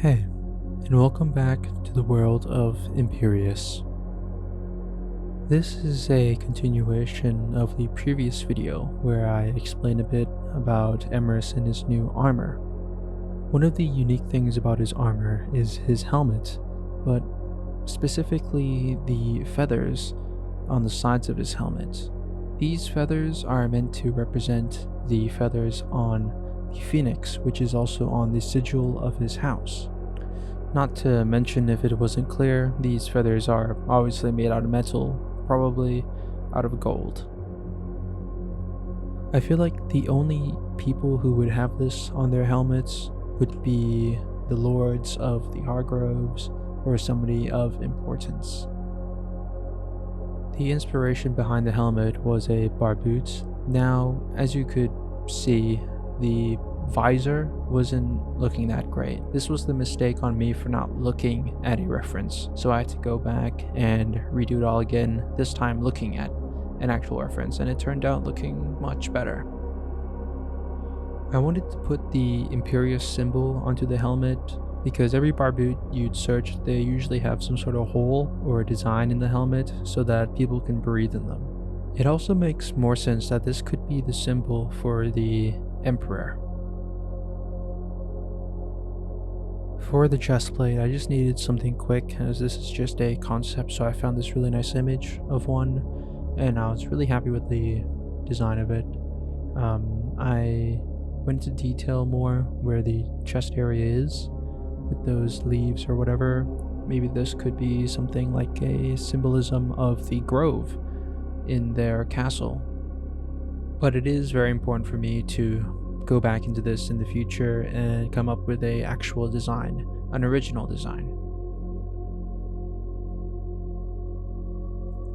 Hey, and welcome back to the world of Imperius. This is a continuation of the previous video where I explained a bit about Emris and his new armor. One of the unique things about his armor is his helmet, but specifically the feathers on the sides of his helmet. These feathers are meant to represent the feathers on the phoenix, which is also on the sigil of his house. Not to mention, if it wasn't clear, these feathers are obviously made out of metal, probably out of gold. I feel like the only people who would have this on their helmets would be the lords of the Hargroves or somebody of importance. The inspiration behind the helmet was a barbute. Now, as you could see, the visor wasn't looking that great. This was the mistake on me for not looking at a reference, so I had to go back and redo it all again, this time looking at an actual reference, and it turned out looking much better. I wanted to put the Imperius symbol onto the helmet because every barbute you'd search, they usually have some sort of hole or a design in the helmet so that people can breathe in them. It also makes more sense that this could be the symbol for the Emperor. For the chestplate, I just needed something quick, as this is just a concept, so I found this really nice image of one, and I was really happy with the design of it. I went into detail more where the chest area is, with those leaves or whatever. Maybe this could be something like a symbolism of the grove in their castle. But it is very important for me to go back into this in the future and come up with an actual design, an original design.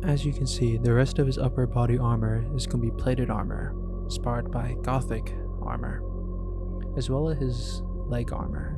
As you can see, the rest of his upper body armor is going to be plated armor, inspired by Gothic armor, as well as his leg armor.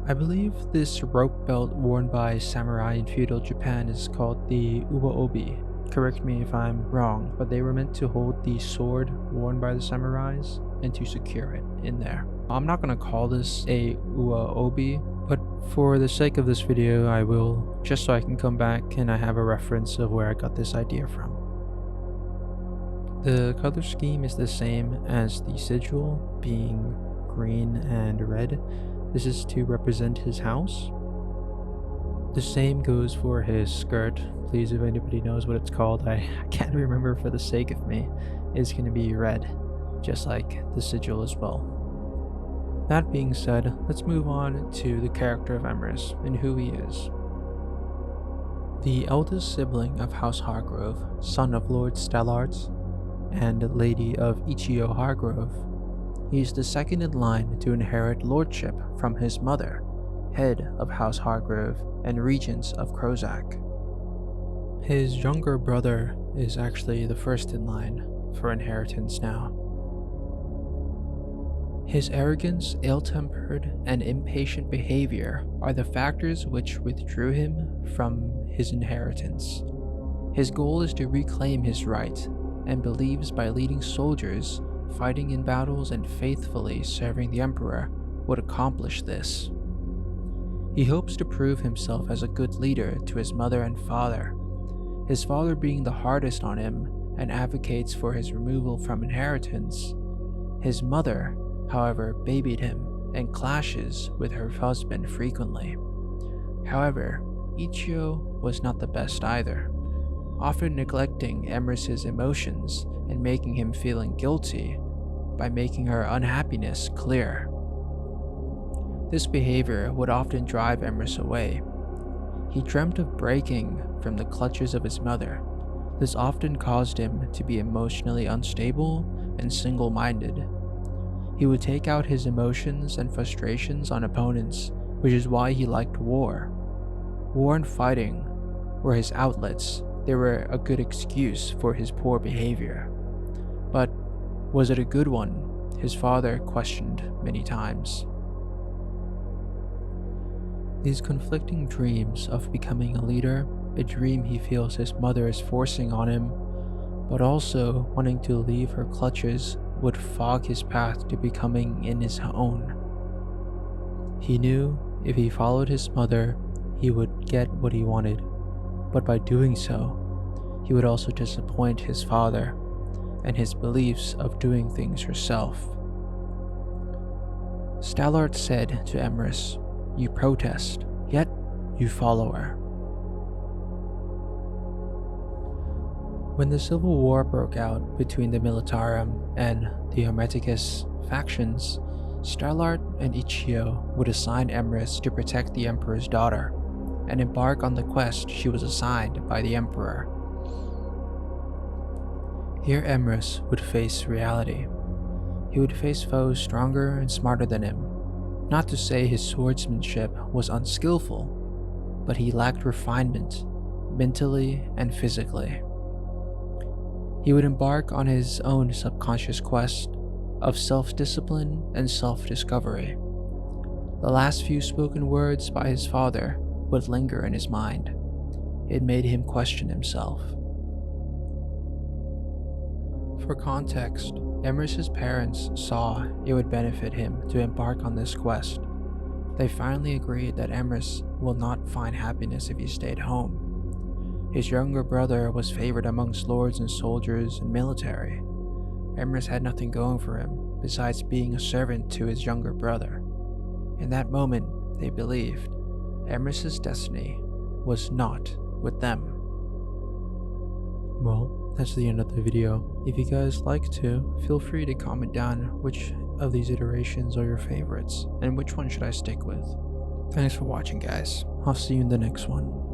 I believe this rope belt worn by samurai in feudal Japan is called the uba-obi. Correct me if I'm wrong, but they were meant to hold the sword worn by the samurais and to secure it in there. I'm not going to call this a uba-obi, but for the sake of this video I will, just so I can come back and I have a reference of where I got this idea from. The color scheme is the same as the sigil, being green and red. This is to represent his house. The same goes for his skirt. Please, if anybody knows what it's called, I can't remember for the sake of me. It's going to be red, just like the sigil as well. That being said, let's move on to the character of Emris and who he is. The eldest sibling of House Hargrove, son of Lord Stalart and Lady Ichiyo Hargrove, he is the second in line to inherit lordship from his mother, head of House Hargrove and regent of Krosak. His younger brother is actually the first in line for inheritance now. His arrogance, ill-tempered, and impatient behavior are the factors which withdrew him from his inheritance. His goal is to reclaim his right, and believes by leading soldiers, fighting in battles, and faithfully serving the Emperor would accomplish this. He hopes to prove himself as a good leader to his mother and father, his father being the hardest on him and advocates for his removal from inheritance. His mother, however, babied him and clashes with her husband frequently. However, Ichiyo was not the best either, often neglecting Emris's emotions and making him feeling guilty by making her unhappiness clear. This behavior would often drive Emris away. He dreamt of breaking from the clutches of his mother. This often caused him to be emotionally unstable and single-minded. He would take out his emotions and frustrations on opponents, which is why he liked war. War and fighting were his outlets. They were a good excuse for his poor behavior. But was it a good one? His father questioned many times. These conflicting dreams of becoming a leader, a dream he feels his mother is forcing on him, but also wanting to leave her clutches, would fog his path to becoming in his own. He knew if he followed his mother, he would get what he wanted, but by doing so, he would also disappoint his father and his beliefs of doing things herself. Stalart said to Emris, "You protest, yet you follow her." When the civil war broke out between the Militarum and the Hermeticus factions, Stalart and Ichiyo would assign Emris to protect the Emperor's daughter and embark on the quest she was assigned by the Emperor. Here Emris would face reality. He would face foes stronger and smarter than him. Not to say his swordsmanship was unskillful, but he lacked refinement, mentally and physically. He would embark on his own subconscious quest of self-discipline and self-discovery. The last few spoken words by his father would linger in his mind. It made him question himself. For context, Emris's parents saw it would benefit him to embark on this quest. They finally agreed that Emris will not find happiness if he stayed home. His younger brother was favored amongst lords and soldiers and military. Emris had nothing going for him besides being a servant to his younger brother. In that moment, they believed Emris's destiny was not with them. Well, that's the end of the video. If you guys like to, feel free to comment down which of these iterations are your favorites and which one should I stick with. Thanks for watching, guys. I'll see you in the next one.